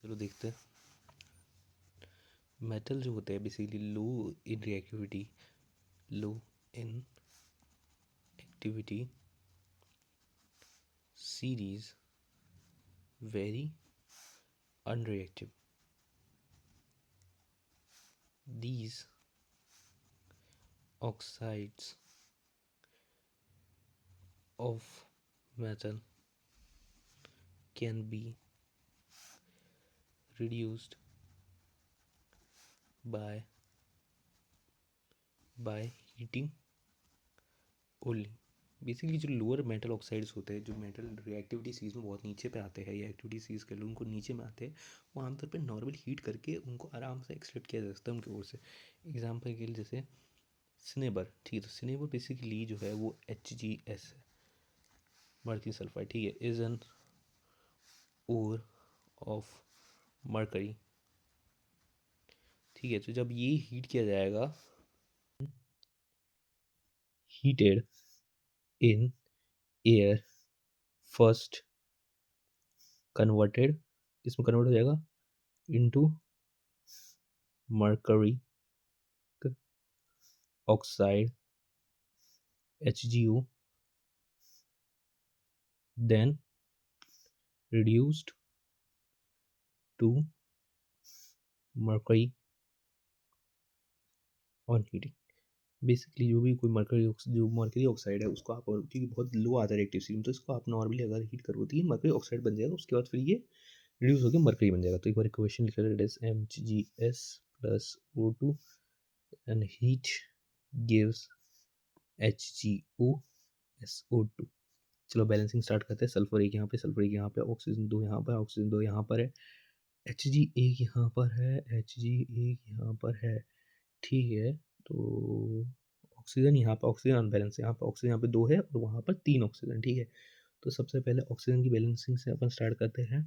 चलो देखते हैं। मेटल जो होते हैं basically low in reactivity, low in activity, series, very unreactive. These oxides of metal can be reduced by heating only. Basically जो lower metal oxides होते हैं, जो मेटल रिएक्टिविटी सीरीज में बहुत नीचे पे आते हैं या एक्टिविटी सीरीज के लोग उनको नीचे में आते हैं, वो आमतौर पे नॉर्मल हीट करके उनको आराम से एक्सट्रैक्ट किया जा सकता है उनकी ओर से। एग्जाम्पल के लिए जैसे सिनेबर, ठीक है, तो सिनेबर बेसिकली जो है वो HgS है, मर्क्यूरी सल्फाइड, ठीक है, is an ore of mercury, ठीक है। तो जब ये हीट किया जाएगा, heated in air first converted, इसमें कन्वर्ट हो जाएगा into mercury oxide HgO, then reduced to mercury on heating. Basically जो भी कोई मरकरी ऑक्साइड है उसको आप, क्योंकि बहुत लो आता है रिएक्टिव सीरीज, तो इसको आप नॉर्मली अगर हीट करो तो ये मरकरी ऑक्साइड बन जाएगा, उसके बाद फिर ये रिड्यूस होकर मरकरी बन जाएगा। तो एक बार इक्वेशन लिख लेते हैं, MgS plus O2 and heat gives HgO SO2। चलो बैलेंसिंग स्टार्ट करते हैं। सल्फर एक यहाँ पे, सल्फर एक यहाँ पे, ऑक्सीजन दो यहाँ पर, ऑक्सीजन दो यहाँ पर है, Hg एक यहाँ पर है, Hg एक यहाँ पर है, ठीक है। तो ऑक्सीजन यहाँ पर, ऑक्सीजन अनबैलेंस है, यहाँ पर ऑक्सीजन यहाँ पे दो है और वहाँ पर तीन ऑक्सीजन, ठीक है। तो सबसे पहले ऑक्सीजन की बैलेंसिंग से अपन स्टार्ट करते हैं,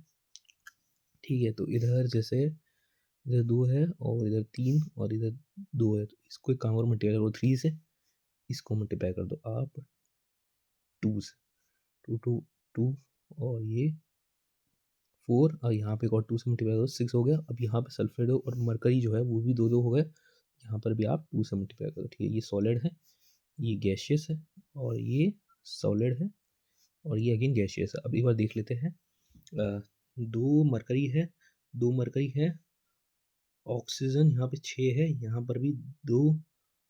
ठीक है। तो इधर जैसे इधर दो है और इधर तीन और इधर दो है, तो इसको एक काम और मल्टीप्लाई करो 3 से, इसको मल्टीप्लाई कर दो आप 2 से, 2 2 2 और ये 4, और यहाँ पे एक और 2 से मल्टीप्लाई करो 6 हो गया। अब यहाँ पे सल्फेट और मरकरी जो है वो भी 2 2 हो गए, यहाँ पर भी आप 2 से मल्टीप्लाई करो, ठीक है। ये सॉलिड है, ये गैशियस है, और ये सॉलिड है, और ये अगेन गैशियस है। अब एक बार देख लेते हैं, दो मरकरी है, दो मरकरी है, ऑक्सीजन यहाँ पे 6 है, यहाँ पर भी 2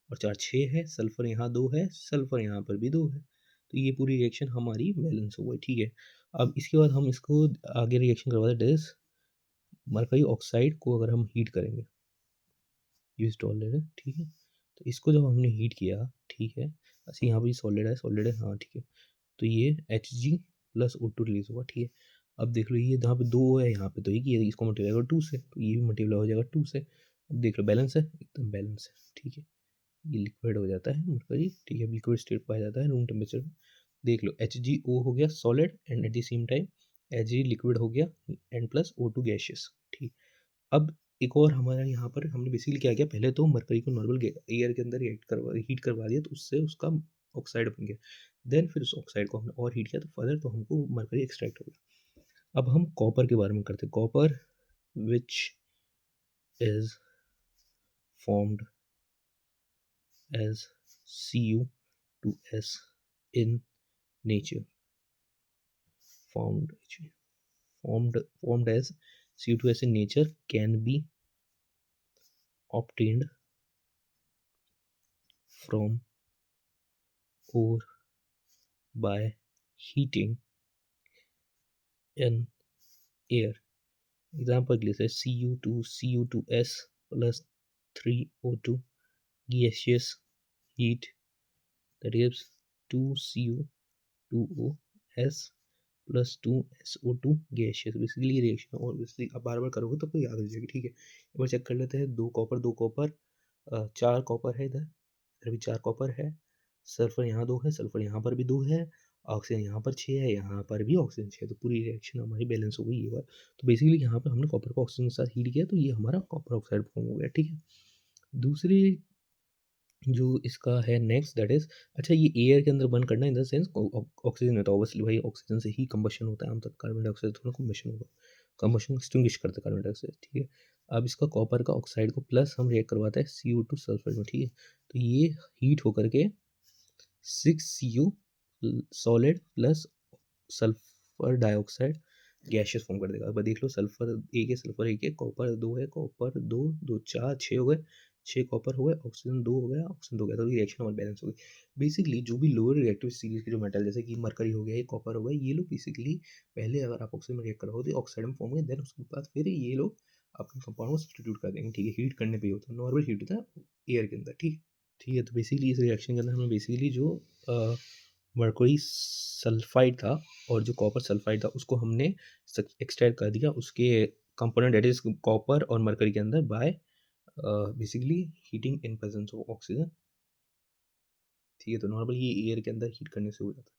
और 4 6 है, सल्फर यहाँ 2 है, सल्फर यहाँ पर भी 2 है, तो ये पूरी रिएक्शन हमारी बैलेंस हो गई, ठीक है। अब इसके बाद हम इसको आगे रिएक्शन करवाते हैं, मरकरी ऑक्साइड को अगर हम हीट करेंगे, ये सॉलिड है, ठीक है। तो इसको जब हमने हीट किया, ठीक है, अच्छा यहाँ भी सॉलिड है, सॉलिड है, हाँ ठीक है, तो ये Hg प्लस O2 रिलीज होगा, ठीक है। अब देख लो ये यहाँ पे 2 है, यहाँ पे तो एक ही है, इसको मल्टीप्लाई करो 2 से, तो ये भी मल्टीप्लाई हो जाएगा 2 से। अब देख लो बैलेंस है, एकदम बैलेंस है, ठीक है। ये लिक्विड हो जाता है मरकरी, ठीक है, लिक्विड स्टेट पाया जाता है रूम टेम्परेचर में। देख लो HgO हो गया solid and at the same time Hg liquid हो गया एंड प्लस O2 गैशियस, ठीक। अब एक और हमारा यहाँ पर हमने बेसिकली क्या किया, पहले तो मरकरी को नॉर्मल एयर के अंदर हीट करवा दिया, तो उससे उसका ऑक्साइड बन गया। देन फिर उस ऑक्साइड को हमने और हीट किया, तो फर्दर तो हमको मरकरी एक्सट्रैक्ट हो गया। अब हम कॉपर के बारे में करते हैं। Copper which is formed as Cu2S in nature, formed as Cu2S in nature can be obtained from ore by heating in air. Example के लिए से Cu2S plus 3O2 gaseous heat, that gives 2Cu2S plus 2SO2 gaseous. Basically reaction और basically आप बार बार करोगे तो कोई याद हो जाएगी, ठीक है। एक बार चेक कर लेते हैं, दो कॉपर 4 कॉपर है, इधर भी 4 कॉपर है, सल्फर यहाँ 2 है, सल्फर यहाँ पर भी 2 है, ऑक्सीजन यहाँ पर 6 है, यहाँ पर भी ऑक्सीजन 6 है, तो पूरी रिएक्शन हमारी बैलेंस हो गई ये बार। तो बेसिकली यहाँ पर हमने कॉपर को ऑक्सीजन के साथ हीट किया, तो ये हमारा कॉपर ऑक्साइड फॉर्म हो गया, ठीक है। दूसरी जो इसका है नेक्स्ट, दैट इज, अच्छा ये एयर के अंदर बर्न करना इन द सेंस ऑक्सीजन है, तो ऑब्वियसली भाई ऑक्सीजन से ही कंबशन होता है, आमतौर कार्बन डाइऑक्साइड थोड़ा कंबशन होगा। कंबशन एक्सटिंग्विश करता है कार्बन डाइऑक्साइड, ठीक है। अब इसका कॉपर का ऑक्साइड को प्लस हम रिएक्ट करवाते हैं CO2 सल्फर में, ठीक है। तो ये हीट होकर के 6 CO solid plus sulphur dioxide gases form कर देगा। अब देख लो, सल्फर एक है, कॉपर 2 है, कॉपर 2 2 4 6 हो गए, 6 कॉपर हो गए, ऑक्सीजन 2 हो गया, ऑक्सीजन 2 हो गया, तो ये रिएक्शन हमारी बैलेंस हो गई। बेसिकली जो भी लोअर रिएक्टिव सीरीज के जो मेटल जैसे कि मरकरी हो गया, ये कॉपर हो गया, ये लोग बेसिकली पहले अगर आप ऑक्सीजन में रिएक्ट कराओगे तो ऑक्साइड में फॉर्म होंगे, देन उसके बाद फिर ये लोग अपने कंपाउंड में सब्स्टिट्यूट कर देंगे, ठीक है। हीट करने पे ही होता है, नॉर्मल हीट होता है एयर के अंदर, ठीक है। ठीक है, तो बेसिकली इस रिएक्शन के अंदर हमें बेसिकली जो मरकरी सल्फाइड था और जो कॉपर सल्फाइड था उसको हमने एक्सट्रैक्ट कर दिया उसके कंपोनेंट दैट इज कॉपर और मरकरी के अंदर bye basically heating in presence of oxygen, ठीक है। तो नॉर्मली ये एयर के अंदर हीट करने से हो जाता है।